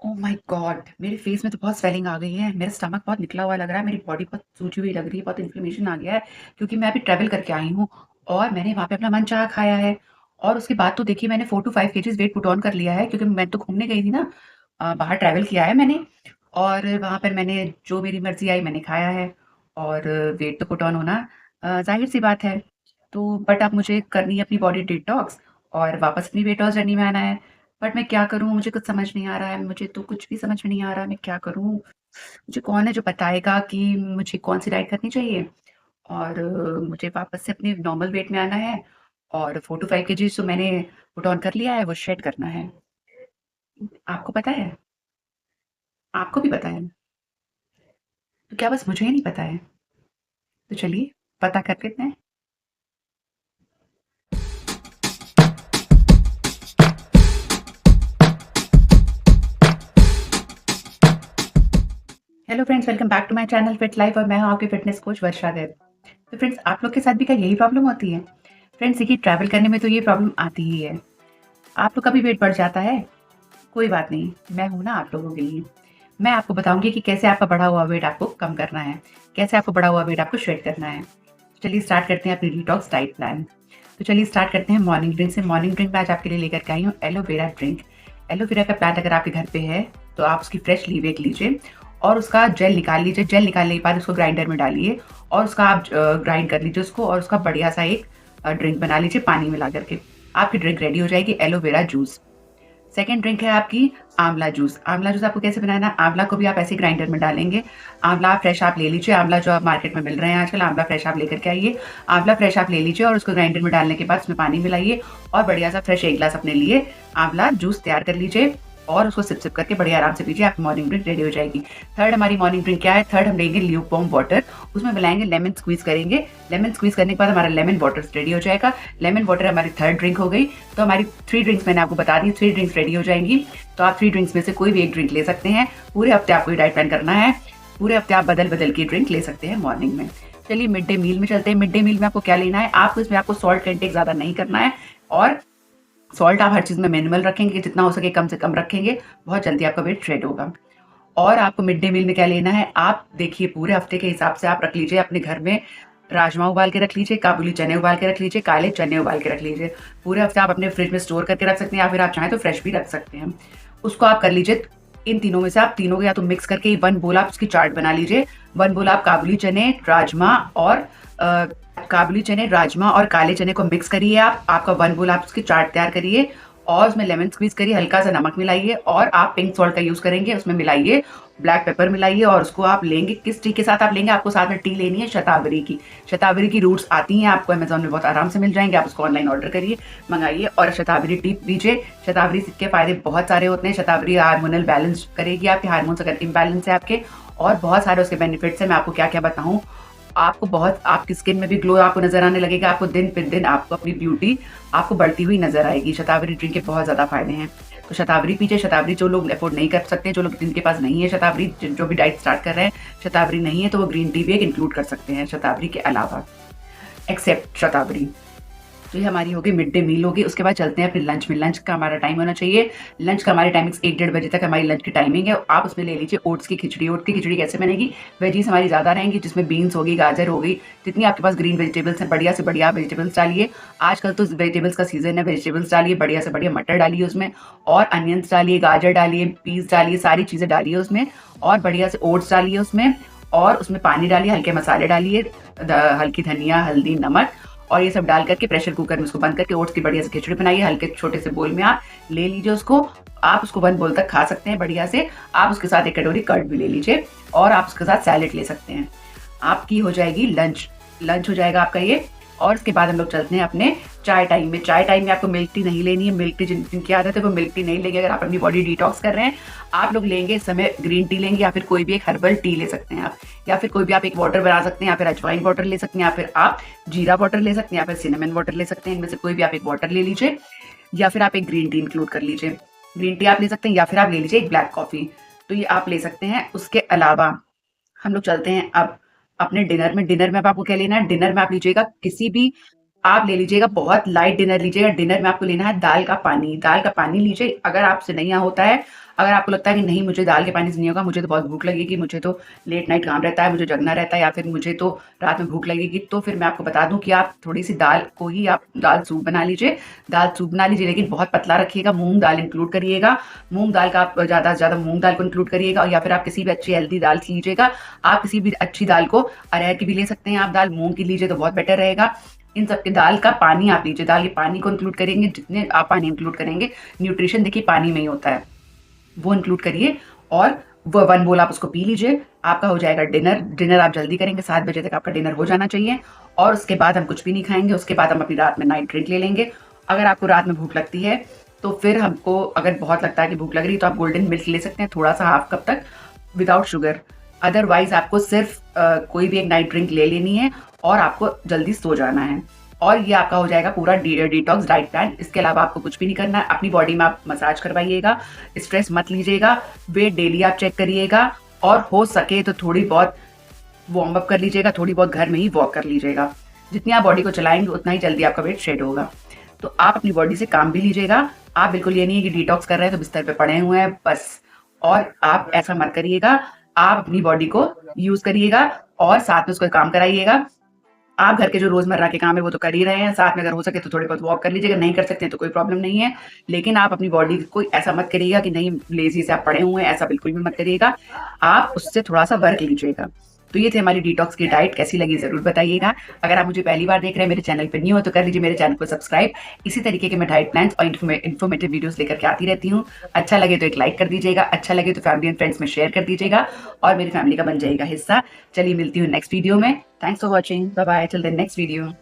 Oh my God! मेरे face में तो बहुत स्वेलिंग आ गई है, मेरा स्टमक बहुत निकला हुआ लग रहा है, मेरी बॉडी बहुत सूजी हुई लग रही है, बहुत इन्फ्लेमेशन आ गया है क्योंकि मैं अभी ट्रैवल करके आई हूँ और मैंने वहाँ पे अपना मनचाहा खाया है और उसके बाद तो देखिए मैंने 4 to 5 KGs weight put on कर लिया है क्योंकि मैं तो घूमने गई थी ना। बाहर ट्रैवल किया है मैंने और वहाँ पर मैंने जो मेरी मर्ज़ी आई मैंने खाया है और वेट तो पुट ऑन होना ज़ाहिर-सी बात है। तो बट अब मुझे करनी है अपनी बॉडी डिटॉक्स और वापस अपनी वेट लॉस जर्नी में आना है। बट मैं क्या करूँ? मुझे कुछ समझ नहीं आ रहा है, मुझे तो कुछ भी समझ में नहीं आ रहा है, मैं क्या करूँ? मुझे कौन है जो बताएगा कि मुझे कौन-सी डाइट करनी चाहिए? और मुझे वापस से अपने नॉर्मल वेट में आना है और 4 टू 5 केजीज़ जो मैंने पुट ऑन कर लिया है, वो शेड करना है। आपको पता है? आपको भी पता है? तो क्या बस मुझे ही नहीं पता है? तो चलिए, पता कर लेते हैं। Hello friends, welcome back to my channel fit life और मैं हूँ आपकी फिटनेस कोच वर्षा देव। तो फ्रेंड्स, आप लोग के साथ भी क्या यही प्रॉब्लम होती है? फ्रेंड्स देखिए, ट्रैवल करने में तो ये प्रॉब्लम आती ही है। आप लोग का भी वेट बढ़ जाता है? कोई बात नहीं, मैं हूँ ना आप लोगों के लिए। मैं आपको बताऊँगी कि कैसे आपका बढ़ा हुआ वेट आपको कम करना है, कैसे आपको बढ़ा हुआ वेट आपको शेड करना है। तो चलिए स्टार्ट करते हैं अपनी डिटॉक्स डाइट प्लान। तो चलिए स्टार्ट करते हैं मॉर्निंग ड्रिंक से। मॉर्निंग ड्रिंक मैं आज आपके लिए लेकर के आई हूँ एलोवेरा ड्रिंक। एलोवेरा का प्लांट अगर आपके घर पे है, तो आप उसकी फ्रेश लीव एक लीजिए और उसका जेल निकाल लीजिए। जेल निकालने के बाद उसको ग्राइंडर में डालिए और उसका आप ग्राइंड कर लीजिए उसको और उसका बढ़िया सा एक ड्रिंक बना लीजिए पानी मिला करके। आपकी ड्रिंक रेडी हो जाएगी एलोवेरा जूस। सेकंड ड्रिंक है आपकी आंवला जूस। आंवला जूस आपको कैसे बनाना है? आंवला को भी आप ऐसे ग्राइंडर में डालेंगे। आंवला फ्रेश आप ले लीजिए। आंवला जो आप मार्केट में मिल रहे हैं आजकल, आंवला फ्रेश आप लेकर के आइए। आंवला फ्रेश आप ले लीजिए और उसको ग्राइंडर में डालने के बाद उसमें पानी मिलाइए और बढ़िया सा फ्रेश एक ग्लास अपने लिए आंवला जूस तैयार कर लीजिए और उसको सिप सिप करके बढ़िया आराम से पीजिए। आपकी मॉर्निंग ड्रिंक रेडी हो जाएगी। थर्ड हमारी मॉर्निंग ड्रिंक क्या है? थर्ड हम लेंगे ल्यूकवार्म वाटर। उसमें मिलाएंगे लेमन स्क्वीज करेंगे। लेमन स्क्वीज करने के बाद हमारा लेमन वाटर रेडी हो जाएगा। लेमन वाटर हमारी थर्ड ड्रिंक हो गई। तो हमारी 3 ड्रिंक्स मैंने आपको बता दी, 3 ड्रिंक्स रेडी हो जाएंगी। तो आप 3 ड्रिंक्स में से कोई भी एक ड्रिंक ले सकते हैं। पूरे हफ्ते आपको ये डाइट प्लान करना है। पूरे हफ्ते आप बदल-बदल के ड्रिंक ले सकते हैं मॉर्निंग में। चलिए मिड डे मील में चलते हैं। मिड डे मील में आपको क्या लेना है? आपको इसमें आपको सॉल्ट का इंटेक ज़्यादा नहीं करना है और सॉल्ट आप हर चीज़ में मिनिमल रखेंगे, जितना हो सके कम से कम रखेंगे, बहुत जल्दी आपका वेट शेड होगा। और आपको मिड डे मील में क्या लेना है? आप देखिए पूरे हफ्ते के हिसाब से आप रख लीजिए अपने घर में राजमा उबाल के रख लीजिए, काबुली चने उबाल के रख लीजिए, काले चने उबाल के रख लीजिए। पूरे हफ्ते आप अपने फ्रिज में स्टोर करके रख सकते हैं या फिर आप चाहें तो फ्रेश भी रख सकते हैं। उसको आप कर लीजिए। इन तीनों में से आप तीनों को या तो मिक्स करके 1 बोल आप उसकी चाट बना लीजिए। 1 बोल आप काबुली चने, राजमा और काबुली चने, राजमा और काले चने को मिक्स करिए आप। आपका 1 बोल आप उसकी चाट तैयार करिए और उसमें लेमन स्क्वीज़ करिए, हल्का-सा नमक मिलाइए और आप पिंक सॉल्ट का यूज़ करेंगे, उसमें मिलाइए, ब्लैक पेपर मिलाइए और उसको आप लेंगे। किस टी के साथ आप लेंगे? आपको साथ में टी लेनी है शतावरी की। शतावरी की रूट्स आती हैं, आपको अमेज़न में बहुत आराम से मिल जाएँगे। आप उसको ऑनलाइन ऑर्डर करिए, मँगाइए और शतावरी टी पीजिए। शतावरी के फ़ायदे बहुत सारे होते हैं। शतावरी हार्मोनल बैलेंस करेगी, आपके हार्मोन्स अगर इम्बैलेंस है आपके और बहुत सारे उसके बेनिफिट्स हैं। मैं आपको क्या-क्या बताऊँ? आपको बहुत आपकी स्किन में भी ग्लो आपको नज़र आने लगेगा। आपको दिन पे दिन आपको अपनी ब्यूटी आपको बढ़ती हुई नज़र आएगी। शतावरी ड्रिंक के बहुत ज़्यादा फ़ायदे हैं। तो शतावरी पीजिए। शतावरी जो लोग अफ़ोर्ड नहीं कर सकते, जो लोग जिनके पास नहीं है शतावरी, जो भी डाइट स्टार्ट कर रहे हैं, शतावरी नहीं है तो वो ग्रीन टी भी एक इंक्लूड कर सकते हैं शतावरी के अलावा, एक्सेप्ट शतावरी। तो ये हमारी हो गई मिड डे मील हो गई। उसके बाद चलते हैं अपने लंच में। लंच का हमारा टाइम होना चाहिए। लंच का हमारी टाइमिंग्स 1 डेढ़ बजे तक हमारी लंच की टाइमिंग है। आप उसमें ले लीजिए ओट्स की खिचड़ी। ओट्स की खिचड़ी कैसे बनेगी? वेजीज़ हमारी ज़्यादा रहेंगी जिसमें बीन्स होगी, गाजर हो गई, जितनी आपके पास ग्रीन वेजिटेबल्स हैं बढ़िया से बढ़िया आप वेजिटेबल्स डालिए। आजकल तो वेजिटेबल्स का सीज़न है, वेजिटेबल्स डालिए, बढ़िया से बढ़िया मटर डालिए उसमें और अनियंस डालिए, गाजर डालिए, पीस डालिए, सारी चीज़ें डालिए उसमें और बढ़िया से ओट्स डालिए उसमें और उसमें पानी डालिए, हल्के मसाले डालिए, हल्की धनिया, हल्दी, नमक और ये सब डाल करके प्रेशर कुकर में उसको बंद करके ओट्स की बढ़िया से खिचड़ी बनाइए। हल्के छोटे से बोल में आप ले लीजिए उसको। आप उसको 1 बोल तक खा सकते हैं बढ़िया से। आप उसके साथ 1 कटोरी कर्ड भी ले लीजिए और आप उसके साथ सैलेड ले सकते हैं। आपकी हो जाएगी लंच। लंच हो जाएगा आपका ये और उसके बाद हम लोग चलते हैं अपने चाय टाइम में। चाय टाइम में आपको मिल्क टी नहीं लेनी है। मिल्क टी जिनकी आदत है वो मिल्क टी नहीं लेंगे। अगर आप अपनी बॉडी डिटॉक्स कर रहे हैं, आप लोग लेंगे इस समय ग्रीन टी लेंगे या फिर कोई भी एक हर्बल टी ले सकते हैं आप या फिर कोई भी आप एक वाटर बना सकते हैं या फिर अजवाइन वाटर ले सकते हैं या फिर आप जीरा वाटर ले सकते हैं या फिर सिनेमन वाटर ले सकते हैं। इनमें से कोई भी आप एक वाटर ले लीजिए या फिर आप एक ग्रीन टी इंक्लूड कर लीजिए। ग्रीन टी आप ले सकते हैं या फिर आप ले लीजिए एक ब्लैक कॉफ़ी। तो ये आप ले सकते हैं। उसके अलावा हम लोग चलते हैं अब अपने डिनर में। डिनर में अब आपको क्या लेना है? डिनर में आप लीजिएगा किसी भी आप ले लीजिएगा बहुत लाइट डिनर लीजिएगा। डिनर में आपको लेना है दाल का पानी। दाल का पानी लीजिए। अगर आपसे नहीं होता है, अगर आपको लगता है कि नहीं मुझे दाल के पानी से नहीं होगा, मुझे तो बहुत भूख लगेगी, मुझे तो लेट नाइट काम रहता है, मुझे जगना रहता है, या फिर मुझे तो रात में भूख लगेगी, तो फिर मैं आपको बता दूं कि आप थोड़ी सी दाल को ही आप दाल सूप बना लीजिए। दाल सूप बना लीजिए, लेकिन बहुत पतला रखिएगा। मूंग दाल इंक्लूड करिएगा। मूंग दाल का आप ज़्यादा से ज़्यादा मूंग दाल को इंक्लूड करिएगा, या फिर आप किसी भी अच्छी हेल्दी दाल लीजिएगा। आप किसी भी अच्छी दाल को, अरहर की भी ले सकते हैं आप दाल, मूंग की लीजिए तो बहुत बेटर रहेगा। इन सब के दाल का पानी आप लीजिए। दाल के पानी को इंक्लूड करेंगे, जितने आप पानी इंक्लूड करेंगे, न्यूट्रिशन देखिए पानी में ही होता है, वो इंक्लूड करिए और वो 1 बोल आप उसको पी लीजिए। आपका हो जाएगा डिनर। डिनर आप जल्दी करेंगे, 7 बजे तक आपका डिनर हो जाना चाहिए, और उसके बाद हम कुछ भी नहीं खाएंगे। उसके बाद हम अपनी रात में नाइट ड्रिंक ले लेंगे। अगर आपको रात में भूख लगती है तो फिर हमको, अगर बहुत लगता है कि भूख लग रही है, तो आप गोल्डन मिल्क ले सकते हैं, थोड़ा सा, हाफ कप तक, विदाउट शुगर। अदरवाइज आपको सिर्फ कोई भी एक नाइट ड्रिंक ले लेनी है और आपको जल्दी सो जाना है। और ये आपका हो जाएगा पूरा डिटॉक्स डाइट प्लान। इसके अलावा आपको कुछ भी नहीं करना है। अपनी बॉडी में आप मसाज करवाइएगा, स्ट्रेस मत लीजिएगा, वेट डेली आप चेक करिएगा, और हो सके तो थोड़ी बहुत वार्म अप कर लीजिएगा, थोड़ी बहुत घर में ही वॉक कर लीजिएगा। जितनी आप बॉडी को चलाएंगे उतना ही जल्दी आपका वेट शेड होगा। तो आप अपनी बॉडी से काम भी लीजिएगा। आप बिल्कुल ये नहीं है कि डिटॉक्स कर रहे हैं तो बिस्तर पे पड़े हुए हैं बस, और आप ऐसा मत करिएगा। आप अपनी बॉडी को यूज करिएगा और साथ में उसको काम कराइएगा। आप घर के जो रोज़मर्रा के काम है वो तो कर ही रहे हैं, साथ में अगर हो सके तो थोड़ी बहुत वॉक कर लीजिएगा, नहीं कर सकते हैं तो कोई प्रॉब्लम नहीं है। लेकिन आप अपनी बॉडी को ऐसा मत करिएगा कि नहीं लेज़ी से आप पड़े हुए हैं, ऐसा बिल्कुल भी मत करिएगा। आप उससे थोड़ा-सा वर्क लीजिएगा। तो ये थी हमारी डिटॉक्स की डाइट, कैसी लगी ज़रूर बताइएगा। अगर आप मुझे पहली बार देख रहे हैं, मेरे चैनल पे न्यू हो तो कर लीजिए मेरे चैनल को सब्सक्राइब। इसी तरीके के मैं डाइट प्लान्स और इन्फॉर्मेटिव वीडियोज़ लेकर के आती रहती हूँ। अच्छा लगे तो एक लाइक कर दीजिएगा, अच्छा लगे तो फैमिली एंड फ्रेंड्स में शेयर कर दीजिएगा और मेरी फैमिली का बन जाइएगा हिस्सा। चलिए मिलती हूँ नेक्स्ट वीडियो में। Thanks for watching. Bye bye till the next video.